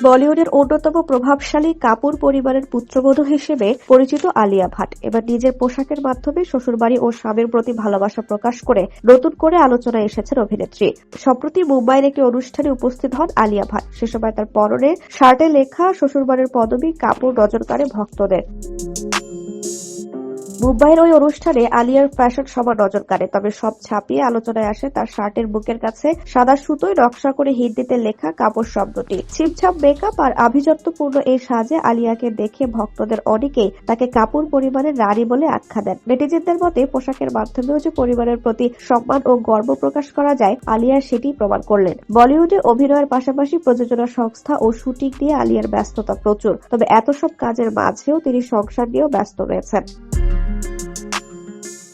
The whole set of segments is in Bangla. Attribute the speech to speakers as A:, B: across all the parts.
A: বলিউডের অন্যতম প্রভাবশালী কাপুর পরিবারের পুত্রবধূ হিসেবে পরিচিত আলিয়া ভাট এবার নিজের পোশাকের মাধ্যমে শ্বশুরবাড়ি ও স্বামীর প্রতি ভালোবাসা প্রকাশ করে নতুন করে আলোচনায় এসেছেন অভিনেত্রী। সম্প্রতি মুম্বাইয়ের একটি অনুষ্ঠানে উপস্থিত হন আলিয়া ভাট। সে সময় তার পরনে শার্টে লেখা শ্বশুরবাড়ির পদবি কাপুর নজর কাড়ে ভক্তদের। মুম্বাইয়ের ওই অনুষ্ঠানে আলিয়ার ফ্যাশন সবার নজর কাড়ে, তবে সব ছাপিয়ে আলোচনায় আসে তার শার্টের বুকের কাছে সাদা সুতোয় নকশা করে হিন্দিতে লেখা কাপুর শব্দটি। ছিমছাম মেকআপ আর আভিজাত্যপূর্ণ এই সাজে আলিয়াকে দেখে ভক্তদের অনেকেই তাকে কাপুর পরিবারের রানী বলে আখ্যা দেন। নেটিজেনদের মতে পোশাকের মাধ্যমেও যে পরিবারের প্রতি সম্মান ও গর্ব প্রকাশ করা যায়, আলিয়া সেটি প্রমাণ করলেন। বলিউডে অভিনয়ের পাশাপাশি প্রযোজনা সংস্থা ও শুটিং নিয়ে আলিয়ার ব্যস্ততা প্রচুর, তবে এত সব কাজের মাঝেও তিনি সংসার নিয়েও ব্যস্ত রয়েছেন।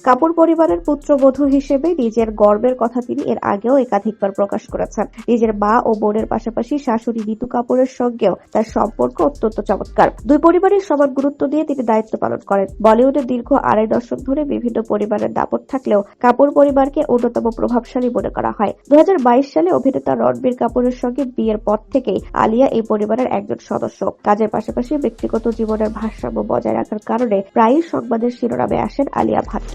A: কাপুর পরিবারের পুত্রবধূ হিসেবে নিজের গর্বের কথা তিনি এর আগেও একাধিকবার প্রকাশ করেছেন। নিজের মা ও বোনের পাশাপাশি শাশুড়ি ঋতু কাপুরের সঙ্গেও তার সম্পর্ক অত্যন্ত চমৎকার। দুই পরিবারের সমান গুরুত্ব দিয়ে তিনি দায়িত্ব পালন করেন। বলিউডে দীর্ঘ 2.5 দশক ধরে বিভিন্ন পরিবারের দাপট থাকলেও কাপুর পরিবারকে অন্যতম প্রভাবশালী মনে করা হয়। 2022 সালে অভিনেতা রণবীর কাপুরের সঙ্গে বিয়ের পর থেকেই আলিয়া এই পরিবারের একজন সদস্য। কাজের পাশাপাশি ব্যক্তিগত জীবনের ভারসাম্য বজায় রাখার কারণে প্রায়ই সংবাদের শিরোনামে আসেন আলিয়া ভাট।